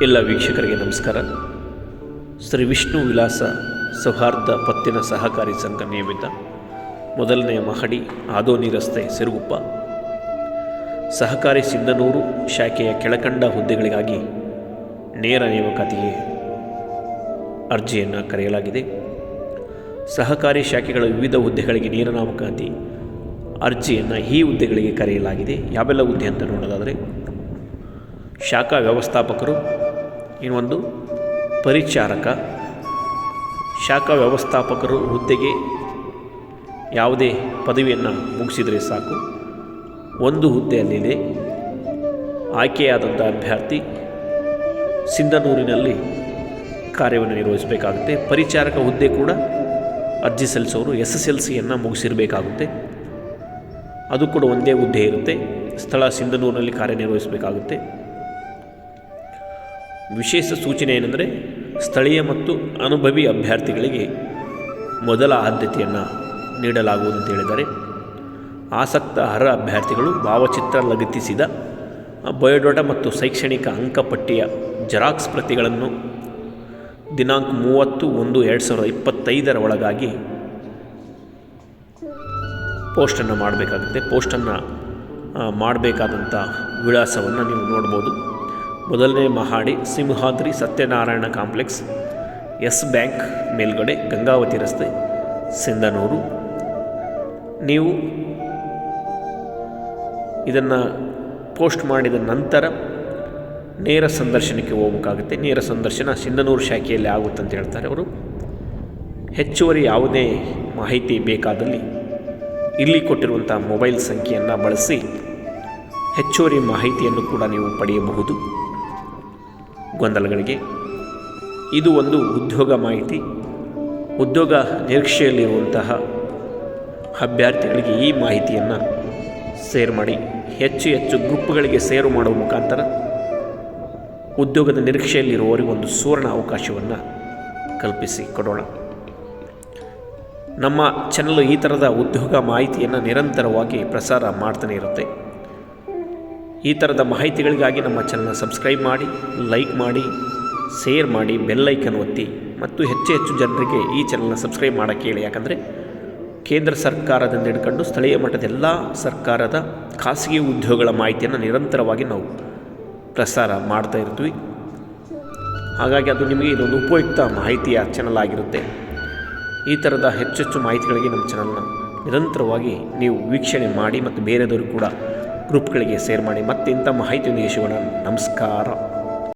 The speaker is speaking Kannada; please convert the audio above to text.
ಎಲ್ಲ ವೀಕ್ಷಕರಿಗೆ ನಮಸ್ಕಾರ. ಶ್ರೀ ವಿಷ್ಣು ವಿಲಾಸ ಸೌಹಾರ್ದ ಪತ್ತಿನ ಸಹಕಾರಿ ಸಂಘ ನಿಯಮಿತ 1ನೇ ಮಹಡಿ ಆದೋನಿ ರಸ್ತೆ ಸಿರುಗುಪ್ಪ ಸಹಕಾರಿ ಸಿಂಧನೂರು ಶಾಖೆಯ ಕೆಳಕಂಡ ಹುದ್ದೆಗಳಿಗಾಗಿ ನೇರ ನೇಮಕಾತಿಗೆ ಅರ್ಜಿಯನ್ನು ಕರೆಯಲಾಗಿದೆ. ಸಹಕಾರಿ ಶಾಖೆಗಳ ವಿವಿಧ ಹುದ್ದೆಗಳಿಗೆ ನೇರ ನೇಮಕಾತಿ ಅರ್ಜಿಯನ್ನು ಈ ಹುದ್ದೆಗಳಿಗೆ ಕರೆಯಲಾಗಿದೆ. ಯಾವೆಲ್ಲ ಹುದ್ದೆ ಅಂತ ನೋಡೋದಾದರೆ ಶಾಖಾ ವ್ಯವಸ್ಥಾಪಕರು, ಇನ್ನೊಂದು ಪರಿಚಾರಕ. ಶಾಖಾ ವ್ಯವಸ್ಥಾಪಕರು ಹುದ್ದೆಗೆ ಯಾವುದೇ ಪದವಿಯನ್ನು ಮುಗಿಸಿದರೆ ಸಾಕು. ಒಂದು ಹುದ್ದೆಯಲ್ಲಿದೆ. ಆಯ್ಕೆಯಾದಂಥ ಅಭ್ಯರ್ಥಿ ಸಿಂಧನೂರಿನಲ್ಲಿ ಕಾರ್ಯವನ್ನು ನಿರ್ವಹಿಸಬೇಕಾಗುತ್ತೆ. ಪರಿಚಾರಕ ಹುದ್ದೆ ಕೂಡ ಅರ್ಜಿ ಸಲ್ಲಿಸೋರು SSLCಯನ್ನು ಮುಗಿಸಿರಬೇಕಾಗುತ್ತೆ. ಅದು ಕೂಡ ಒಂದೇ ಹುದ್ದೆ ಇರುತ್ತೆ. ಸ್ಥಳ ಸಿಂಧನೂರಿನಲ್ಲಿ ಕಾರ್ಯನಿರ್ವಹಿಸಬೇಕಾಗುತ್ತೆ. ವಿಶೇಷ ಸೂಚನೆ ಏನೆಂದರೆ ಸ್ಥಳೀಯ ಮತ್ತು ಅನುಭವಿ ಅಭ್ಯರ್ಥಿಗಳಿಗೆ ಮೊದಲ ಆದ್ಯತೆಯನ್ನು ನೀಡಲಾಗುವುದು ಅಂತ ಹೇಳಿದ್ದಾರೆ. ಆಸಕ್ತ ಅರ್ಹ ಅಭ್ಯರ್ಥಿಗಳು ಭಾವಚಿತ್ರ ಲಗತ್ತಿಸಿದ ಬಯೋಡಾಟಾ ಮತ್ತು ಶೈಕ್ಷಣಿಕ ಅಂಕಪಟ್ಟಿಯ ಜೆರಾಕ್ಸ್ ಪ್ರತಿಗಳನ್ನು ದಿನಾಂಕ 30/1/2025 ಒಳಗಾಗಿ ಪೋಸ್ಟನ್ನು ಮಾಡಬೇಕಾಗುತ್ತೆ. ಪೋಸ್ಟನ್ನು ಮಾಡಬೇಕಾದಂಥ ವಿಳಾಸವನ್ನು ನೀವು ನೋಡ್ಬೋದು. 1ನೇ ಮಹಡಿ Simhadri Satyanarayana complex, yes bank ಮೇಲ್ಗಡೆ, ಗಂಗಾವತಿ ರಸ್ತೆ, ಸಿಂಧನೂರು. ನೀವು ಇದನ್ನು ಪೋಸ್ಟ್ ಮಾಡಿದ ನಂತರ ನೇರ ಸಂದರ್ಶನಕ್ಕೆ ಹೋಗಬೇಕಾಗುತ್ತೆ. ನೇರ ಸಂದರ್ಶನ ಸಿಂಧನೂರು ಶಾಖೆಯಲ್ಲಿ ಆಗುತ್ತೆ ಅಂತ ಹೇಳ್ತಾರೆ ಅವರು. ಹೆಚ್ಚುವರಿ ಯಾವುದೇ ಮಾಹಿತಿ ಬೇಕಾದಲ್ಲಿ ಇಲ್ಲಿ ಕೊಟ್ಟಿರುವಂಥ ಮೊಬೈಲ್ ಸಂಖ್ಯೆಯನ್ನು ಬಳಸಿ ಹೆಚ್ಚುವರಿ ಮಾಹಿತಿಯನ್ನು ಕೂಡ ನೀವು ಪಡೆಯಬಹುದು. ಗೊಂದಲಗಳಿಗೆ ಇದು ಒಂದು ಉದ್ಯೋಗ ಮಾಹಿತಿ. ಉದ್ಯೋಗ ನಿರೀಕ್ಷೆಯಲ್ಲಿರುವಂತಹ ಅಭ್ಯರ್ಥಿಗಳಿಗೆ ಈ ಮಾಹಿತಿಯನ್ನು ಶೇರ್ ಮಾಡಿ. ಹೆಚ್ಚು ಗ್ರೂಪ್ಗಳಿಗೆ ಸೇರು ಮಾಡುವ ಮುಖಾಂತರ ಉದ್ಯೋಗದ ನಿರೀಕ್ಷೆಯಲ್ಲಿರುವವರಿಗೆ ಒಂದು ಸುವರ್ಣ ಅವಕಾಶವನ್ನು ಕಲ್ಪಿಸಿ ಕೊಡೋಣ. ನಮ್ಮ ಚಾನಲ್ ಈ ಥರದ ಉದ್ಯೋಗ ಮಾಹಿತಿಯನ್ನು ನಿರಂತರವಾಗಿ ಪ್ರಸಾರ ಮಾಡ್ತಾನೆ ಇರುತ್ತೆ. ಈ ಥರದ ಮಾಹಿತಿಗಳಿಗಾಗಿ ನಮ್ಮ ಚಾನಲ್ನ ಸಬ್ಸ್ಕ್ರೈಬ್ ಮಾಡಿ, ಲೈಕ್ ಮಾಡಿ, ಶೇರ್ ಮಾಡಿ, ಬೆಲ್ಲೈಕನ್ ಒತ್ತಿ ಮತ್ತು ಹೆಚ್ಚು ಜನರಿಗೆ ಈ ಚಾನಲ್ನ ಸಬ್ಸ್ಕ್ರೈಬ್ ಮಾಡೋಕ್ಕೆ ಹೇಳಿ. ಯಾಕಂದರೆ ಕೇಂದ್ರ ಸರ್ಕಾರದಿಂದ ಹಿಡ್ಕೊಂಡು ಸ್ಥಳೀಯ ಮಟ್ಟದ ಎಲ್ಲ ಸರ್ಕಾರದ ಖಾಸಗಿ ಉದ್ಯೋಗಗಳ ಮಾಹಿತಿಯನ್ನು ನಿರಂತರವಾಗಿ ನಾವು ಪ್ರಸಾರ ಮಾಡ್ತಾ ಇರ್ತೀವಿ. ಹಾಗಾಗಿ ಅದು ನಿಮಗೆ ಇದೊಂದು ಉಪಯುಕ್ತ ಮಾಹಿತಿಯ ಚಾನಲ್ ಆಗಿರುತ್ತೆ. ಈ ಥರದ ಹೆಚ್ಚು ಮಾಹಿತಿಗಳಿಗೆ ನಮ್ಮ ಚಾನಲ್ನ ನಿರಂತರವಾಗಿ ನೀವು ವೀಕ್ಷಣೆ ಮಾಡಿ ಮತ್ತು ಬೇರೆದವರು ಕೂಡ ಗ್ರೂಪ್ಗಳಿಗೆ ಶೇರ್ ಮಾಡಿ. ಮತ್ತೆ ಇಂಥ ಮಾಹಿತಿಯೊಂದಿಗೆ ಸಿಗೋಣ. ನಮಸ್ಕಾರ.